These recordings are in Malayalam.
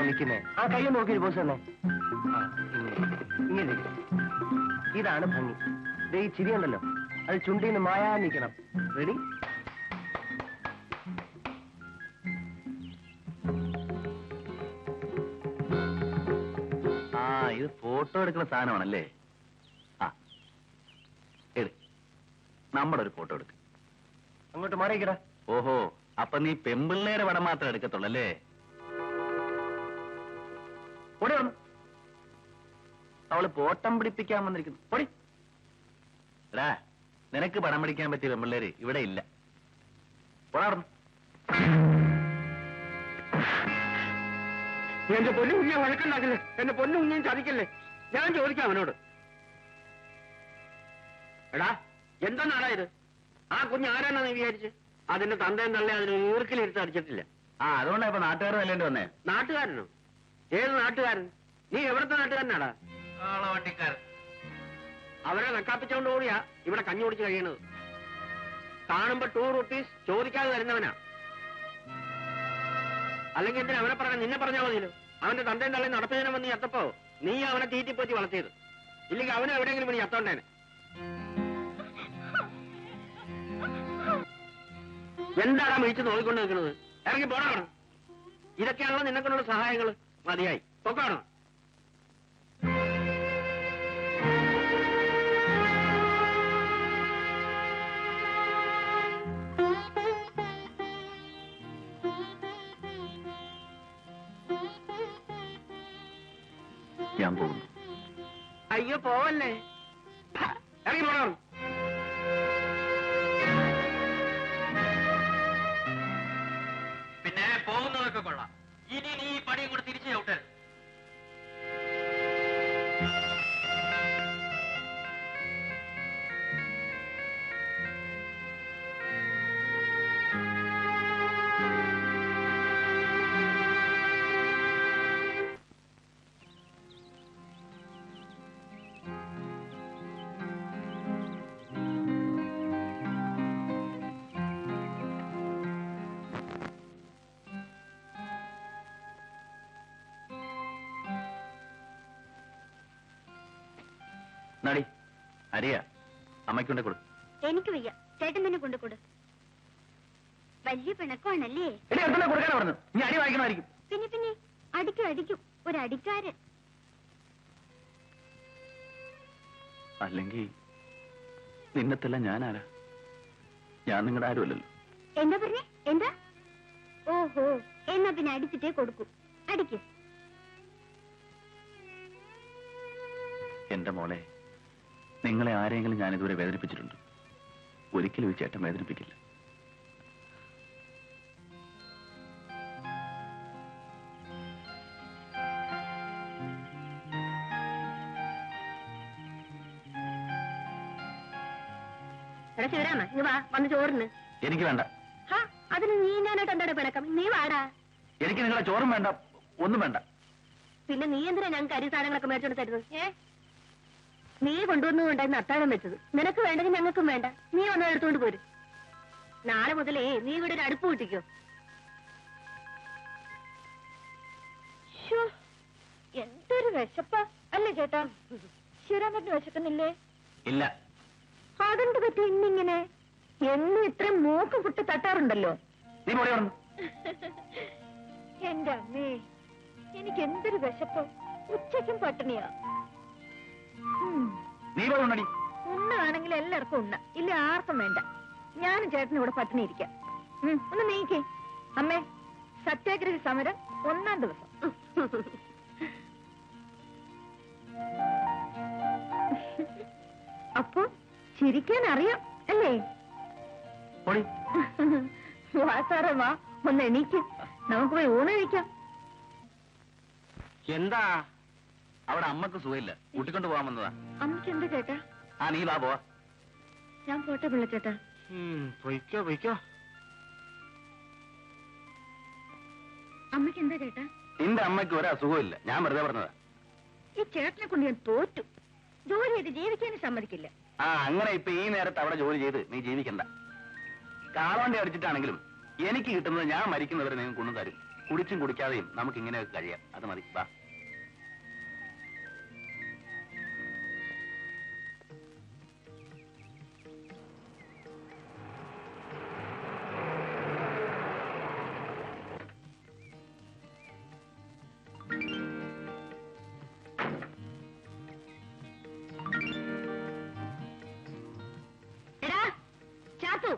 വലിക്കുന്നേ? ആ കൈ നോക്കി പോസ് തന്നെ. ഇങ്ങനെ ഇതാണ് ഭംഗി. ഈ ചിരിയുണ്ടല്ലോ, അത് ചുണ്ടിന്ന് മായാ നിൽക്കണം. റെഡി? ആ, ഇത് ഫോട്ടോ എടുക്കുന്ന സാധനമാണല്ലേ? ആ, നമ്മുടെ ഒരു ഫോട്ടോ എടുക്ക. അങ്ങോട്ട് മാറിക്കടാ. ഓഹോ, അപ്പൊ നീ പെമ്പിള്ളേരെ പടം മാത്രം എടുക്കത്തുള്ളല്ലേ? ഓടി വന്നു. അവള് പോട്ടം പിടിപ്പിക്കാൻ വന്നിരിക്കുന്നു. ഓടി. എടാ, നിനക്ക് പടം പിടിക്കാൻ പറ്റിയ പെമ്പിള്ളേര് ഇവിടെ ഇല്ല. ഓടാറുന്നു. എന്റെ പൊന്നു കുഞ്ഞെ വഴക്കുണ്ടാക്കില്ലേ? എന്റെ പൊന്നു കുഞ്ഞെ ചതിക്കല്ലേ? ഞാൻ ചോദിക്കാം അവനോട്. എടാ, എന്താണാടാ ഇത്? ആ കുഞ്ഞ് ആരാണെന്ന് നീ വിചാരിച്ച്? അതിന്റെ തന്തയും തള്ളേ അതിന് ഈർക്കിലിരുത്ത് അടിച്ചിട്ടില്ല. ആ, അതുകൊണ്ടാ ഇപ്പൊ നാട്ടുകാർ നല്ലേണ്ടി വന്നേ. നാട്ടുകാരനോ? ഏത് നാട്ടുകാരൻ? നീ എവിടത്തെ നാട്ടുകാരനാടാ? വണ്ടിക്കാരൻ. അവരെ നക്കാപ്പിച്ചോണ്ട് കൂടിയാ ഇവിടെ കഞ്ഞി കുടിച്ച് കഴിയണത്. കാണുമ്പോ 2 rupees ചോദിക്കാതെ തരുന്നവനാ. അല്ലെങ്കിൽ എന്തിനാ അവനെ പറഞ്ഞ? നിന്നെ പറഞ്ഞാൽ മതിയല്ലോ. അവന്റെ തന്തയും തള്ളയും നടപ്പിനെ വന്ന് ചത്തപ്പോ നീ അവനെ തീറ്റിപ്പോറ്റി വളർത്തിയത്. ഇല്ലെങ്കിൽ അവനെ എവിടെയെങ്കിലും നീ ചത്തോണ്ടേനെ. എന്താണ് വിളിച്ച് നോക്കിക്കൊണ്ട് നിൽക്കുന്നത്? ഇറങ്ങി പോണോ? ഇതൊക്കെയാണല്ലോ നിനക്കൊന്നുള്ള സഹായങ്ങൾ. മതിയായി, പൊക്കാണോ? ഞാൻ പോകുന്നു. അയ്യോ, പോവല്ലേ. ഇറങ്ങി പോണോ? പിന്നെ പോകുന്നതൊക്കെ കൊള്ളാം. ഇനി നീ ഈ പണിയും കൂടെ തിരിച്ചു ചവിട്ടരുത്. നടി അരിയ അമ്മയ്ക്കൊണ്ട് കൊടു. എനിക്ക് വയ്യ, ചേട്ടൻ തന്നെ കൊണ്ടുകൊടു. വലിയ പിണക്കമാണല്ലേ? കൊടുക്കാനാ പറഞ്ഞു. നീ അടി വാങ്ങിക്കണമായിരിക്കും. പിന്നെ പിന്നെ അടിക്കും അടിക്കും, ഒരു അടിക്കാരൻ. അല്ലെങ്കിൽ നിന്നത്തെല്ലാം ഞാനാരാ? ഞാൻ നിങ്ങളുടെ ആരുമല്ലല്ലോ. എന്താ പറഞ്ഞേ? എന്താ? ഓഹോ, എന്നാ പിന്നെ അടിച്ചിട്ടേ കൊടുക്കൂ. അടിക്കും. എന്റെ മോളെ, നിങ്ങളെ ആരെങ്കിലും ഞാൻ ഇതുവരെ വേദനിപ്പിച്ചിട്ടുണ്ട്? ഒരിക്കലും ഈ ചേട്ടൻ വേദനിപ്പിക്കില്ല. ശിവരാമ, നീ വാ, വന്ന് ചോറിന്. എനിക്ക് വേണ്ട. അതിന് നീ ഞാനായിട്ട് എന്താ പിണക്കം? നീ വാടാ. എനിക്ക് നിങ്ങളെ ചോറും വേണ്ട, ഒന്നും വേണ്ട. പിന്നെ നീ എന്തിനാ ഞങ്ങൾക്ക് അരി സാധനങ്ങളൊക്കെ മേടിച്ചോണ്ട് തരുന്നത്? നീ കൊണ്ടുവന്നുകൊണ്ടായിരുന്നു അത്താഴം വെച്ചത്. നിനക്ക് വേണ്ടെങ്കിൽ ഞങ്ങൾക്കും വേണ്ട. നീ വന്ന് എടുത്തുകൊണ്ട് പോരും. നാളെ മുതലേ നീ ഇവിടെ ഒരു അടുപ്പ് കൂട്ടിക്കോ. എന്തൊരു വിശപ്പാ അല്ലേ ചേട്ടാ? ശിവരാമന് വിശക്കുന്നില്ലേ? ഇല്ല. അതെന്ത് പറ്റി ഇന്നിങ്ങനെ? എന്നും ഇത്രയും മൂക്ക് കുട്ടി തട്ടാറുണ്ടല്ലോ. നീ പോയി പറഞ്ഞു. എന്റെ അമ്മേ, എനിക്ക് എന്തൊരു വിശപ്പ്. ഉച്ചയ്ക്കും പട്ടിണിയാ. നീ പോയി. ഉണ്ണാണെങ്കിൽ എല്ലാവർക്കും ഉണ്ണ, ഇല്ല ആർക്കും വേണ്ട. ഞാനും ചേട്ടനും ഇവിടെ പട്ടിണി ഇരിക്കാം. ഒന്ന് നീക്കേ. അമ്മേ, സത്യാഗ്രഹ സമരം 1-ാം ദിവസം. അപ്പൊ ചിരിക്കാൻ അറിയാം അല്ലേ? വാസാറേ വാ, ഒന്ന് എണീക്ക്. നമുക്ക് പോയി ഊണ് കഴിക്കാം. എന്താ? അവിടെ അമ്മക്ക് സുഖമില്ല, കൂട്ടിക്കൊണ്ട് പോകാൻ വന്നതാ. അമ്മയ്ക്ക് എന്താ ചേട്ടാ? ആ, നീ വാ പോവാ. ഞാൻ പോട്ടെ പിള്ള ചേട്ടാ. പൊയ്ക്കോ പൊയ്ക്കോ. അമ്മയ്ക്ക് എന്താ ചേട്ടാ? നിന്റെ അമ്മയ്ക്ക് ഒരു അസുഖമില്ല, ഞാൻ വെറുതെ പറഞ്ഞതാ. ഈ ചേട്ടനെ കൊണ്ട് ഞാൻ തോറ്റു. ജോലി ചെയ്ത് ജീവിക്കാനും സമ്മതിക്കില്ല. ആ, അങ്ങനെ ഇപ്പൊ ഈ നേരത്ത് അവിടെ ജോലി ചെയ്ത് നീ ജീവിക്കണ്ട. കാളവണ്ടി അടിച്ചിട്ടാണെങ്കിലും എനിക്ക് കിട്ടുന്നത് ഞാൻ മരിക്കുന്നവരെ നിങ്ങൾ കൊണ്ടു തരും. കുടിച്ചും കുടിക്കാതെയും നമുക്ക് ഇങ്ങനെയൊക്കെ കഴിയാം. അത് മതി. വാ. എടാ ചാത്തു,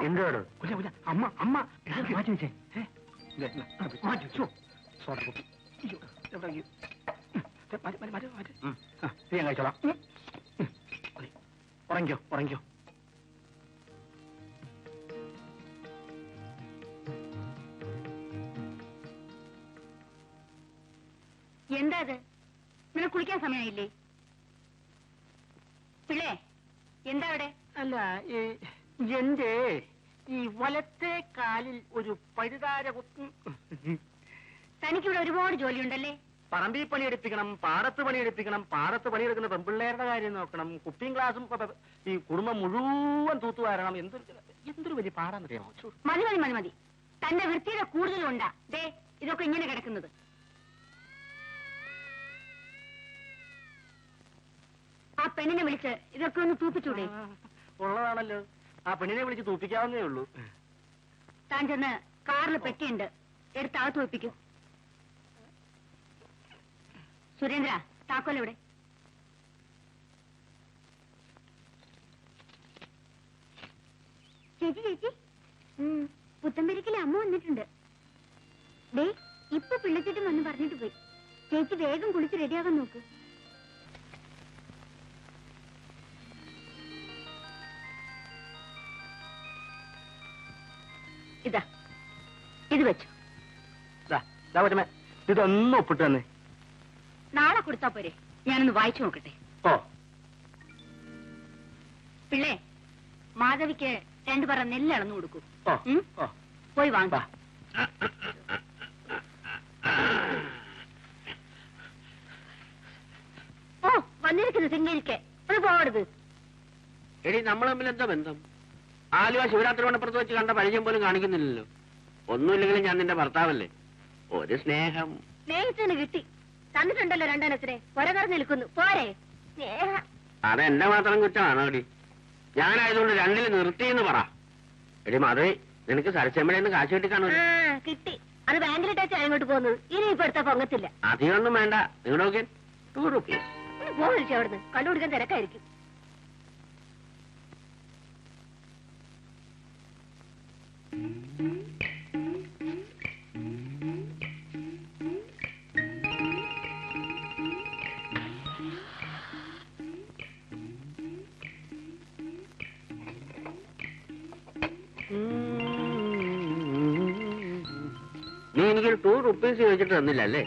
എന്താണ് അമ്മ അമ്മ മാറ്റി വെച്ചേ? മാറ്റി വെച്ചോ. സോഡ കുപ്പി. അയ്യോ, എവിടെയെങ്കിലും. നീ ഞാൻ കഴിച്ചോളാം. ഉറങ്ങിക്കോ ഉറങ്ങിക്കോ. എന്താ അത്? നിനക്ക് കുളിക്കാൻ സമയമായില്ലേ? പിള്ളേ, എന്താ അവിടെ? അല്ല, എന്റെ ഈ വലത്തെ കാലിൽ ഒരു പഴുതാര കുത്തും. തനിക്കിവിടെ ഒരുപാട് ജോലിയുണ്ടല്ലേ? പറമ്പിൽ പണിയെടുപ്പിക്കണം, പാടത്ത് പണിയെടുപ്പിക്കണം, പാടത്ത് പണിയെടുക്കുന്ന പെൺപിള്ളേരുടെ കാര്യം നോക്കണം, കുപ്പിയും ഗ്ലാസും ഈ കുടുംബം മുഴുവൻ തൂത്തുവാരണം. എന്തൊരു വലിയ പാടാന്നറിയാമോ? മതി മതി മതി മതി. തന്റെ വൃത്തിയുടെ കൂടുതലുണ്ടാ ദേ ഇതൊക്കെ ഇങ്ങനെ കിടക്കുന്നത്. ആ പെണ്ണിനെ വിളിച്ച് ഇതൊക്കെ ഒന്ന് തൂപ്പിച്ചൂടെ? ഉള്ളതാണല്ലോ, ആ പെണ്ണിനെ വിളിച്ച് തൂപ്പിക്കാവുന്നേ ഉള്ളൂ. താൻ ചെന്ന് കാറിൽ പെട്ടിയുണ്ട്, എടുത്ത് അകത്ത് വെപ്പിക്കും. സുരേന്ദ്ര, താക്കോലെവിടെ? ചേച്ചി ചേച്ചി, പുത്തമ്പരിക്കലെ അമ്മ വന്നിട്ടുണ്ട്. ഡേ, ഇപ്പൊ പിള്ളച്ചേട്ടൻ വന്ന് പറഞ്ഞിട്ട് പോയി. ചേച്ചി വേഗം കുളിച്ച് റെഡിയാകാൻ നോക്ക്. ഇതാ, ഇത് വെച്ചു. ഇതൊന്നും ഒപ്പിട്ട് തന്നെ. നാളെ കൊടുത്താ പോരെ? ഞാനൊന്ന് വായിച്ചു നോക്കട്ടെ. ഓ പിള്ളേ, മാധവിക്ക് 2 പറ നെല്ല് അളന്നു കൊടുക്കൂ. ഓ ഓ, പോയി വാങ്ങ. ഓ, വന്നിരിക്കുന്നു സിംഗരിക്ക്. അത് പോകരുത്. എടി, നമ്മൾ തമ്മിൽ എന്താ ബന്ധം? ആലുവ ശിവരാത്രി മണപ്പുറത്ത് വെച്ച് കണ്ട പരിചയം പോലും കാണിക്കുന്നില്ലല്ലോ. ഒന്നുമില്ലെങ്കിലും ഞാൻ നിന്റെ ഭർത്താവല്ലേ. ഒരു സ്നേഹം. സ്നേഹിച്ചതിന് കിട്ടി. തന്നിട്ടുണ്ടല്ലോ 2 എണ്ണത്തിനെ. പുറകറന്ന് നിൽക്കുന്നു. പോരെ സ്നേഹ. അതെന്റെ മാത്രം കുറ്റമാണോ എടി? ഞാനായതുകൊണ്ട് 2ൽ നിർത്തിയെന്ന് പറ. എടി മാധവി, നിനക്ക് സരച്ചമ്മയുടെ കാശ് കിട്ടിക്കാണോ? കിട്ടി. അത് ബാങ്കിലിട്ടാച്ചാ അങ്ങോട്ട് പോകുന്നത്. ഇനി ഇപ്പൊ എടുത്താ പൊങ്ങത്തില്ല. അധികമൊന്നും വേണ്ട. നിങ്ങളുടെ നോക്കിയാൽ 2 റുപ്പീസ്. പോകരുച്ചു അവിടുന്ന്. കണ്ടുപിടിക്കാൻ തിരക്കായിരിക്കും. നീ എനിക്കൊരു 2 റുപ്പീസ് ചോദിച്ചിട്ട് തന്നില്ല അല്ലേ?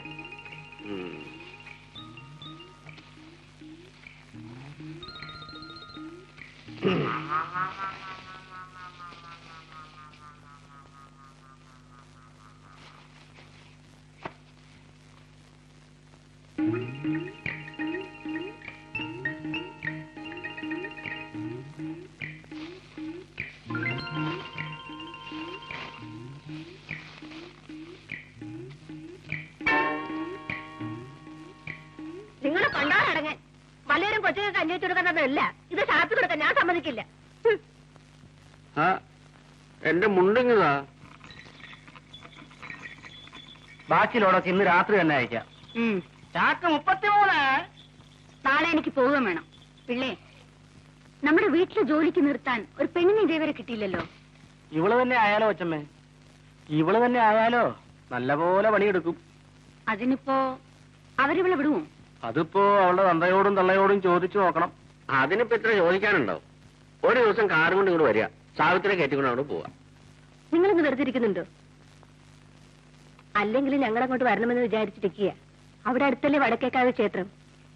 നിങ്ങളെ കണ്ടാലടങ്ങാൻ. വല്ലവരും കൊച്ചുങ്ങൾക്ക് അന്വേഷിച്ചു കൊടുക്കുന്നതല്ല. ഇത് ഷാപ്പി കൊടുക്കാൻ ഞാൻ സമ്മതിക്കില്ല. എന്റെ മുണ്ടിങ്ങതാ. ബാക്കിയുള്ളതൊക്കെ ഇന്ന് രാത്രി തന്നെ അയക്കാം. ചാക്ക് 33. നാളെ എനിക്ക് പോവുകയും വേണം. പിള്ളേ, നമ്മുടെ വീട്ടിലെ ജോലിക്ക് നിർത്താൻ ഒരു പെണ്ണിനെ ഇതേവരെ കിട്ടിയില്ലല്ലോ. ഇവള് തന്നെ ആയാലോ അച്ഛമ്മേ? ഇവള് തന്നെ ആയാലോ? നല്ലപോലെ പണിയെടുക്കും. അതിനിപ്പോ അവരിവളെ വിടുവോ? അതിപ്പോ അവളുടെ തന്തയോടും തള്ളയോടും ചോദിച്ചു നോക്കണം. അതിനിപ്പോ ഇത്ര ചോദിക്കാനുണ്ടോ? ഒരു ദിവസം കാറും കൊണ്ട് ഇങ്ങോട്ട് വരിക, സാവിത്രി കയറ്റിക്കൊണ്ട് അവിടെ പോവാ. നിങ്ങളിന്ന് വെറുതെ ഇരിക്കുന്നുണ്ടോ? അല്ലെങ്കിൽ ഞങ്ങളങ്ങോട്ട് വരണമെന്ന് വിചാരിച്ചിരിക്കുക. അവിടെ അടുത്തല്ലേ വടക്കേക്കാവ് ക്ഷേത്രം.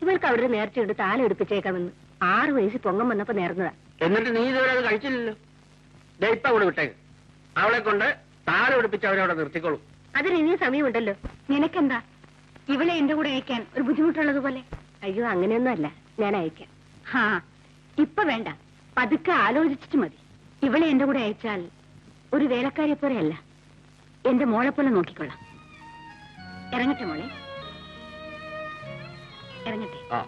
ഇവൾക്ക് അവിടെ നേർച്ചയുണ്ട്, താലം എടുപ്പിച്ചേക്കാമെന്ന്. 6 വയസ്സിൽ പൊങ്ങം വന്നപ്പോ നേർന്നതാ. എന്നിട്ട് നീ ഇതുവരെ അത് കഴിച്ചില്ലല്ലോ. ഇപ്പൊ അവിടെ വിട്ടേക്ക്. അവളെ കൊണ്ട് താലം എടുപ്പിച്ച് അവരവിടെ നിർത്തിക്കോളും. അതിന് ഇനിയും സമയമുണ്ടല്ലോ. നിനക്കെന്താ ഇവളെ എന്റെ കൂടെ അയക്കാൻ ഒരു ബുദ്ധിമുട്ടുള്ളതുപോലെ? അയ്യോ, അങ്ങനെയൊന്നും അല്ല, ഞാൻ അയക്കാം. ഇപ്പൊ വേണ്ട, പതുക്കെ ആലോചിച്ചിട്ട് മതി. ഇവളെ എന്റെ കൂടെ അയച്ചാൽ ഒരു വേലക്കാരിയെ പോലെയല്ല, എന്റെ മോളെ പോലെ നോക്കിക്കൊള്ളാം. ഇറങ്ങട്ടെ മോളെ, ഇറങ്ങട്ടെ. ആ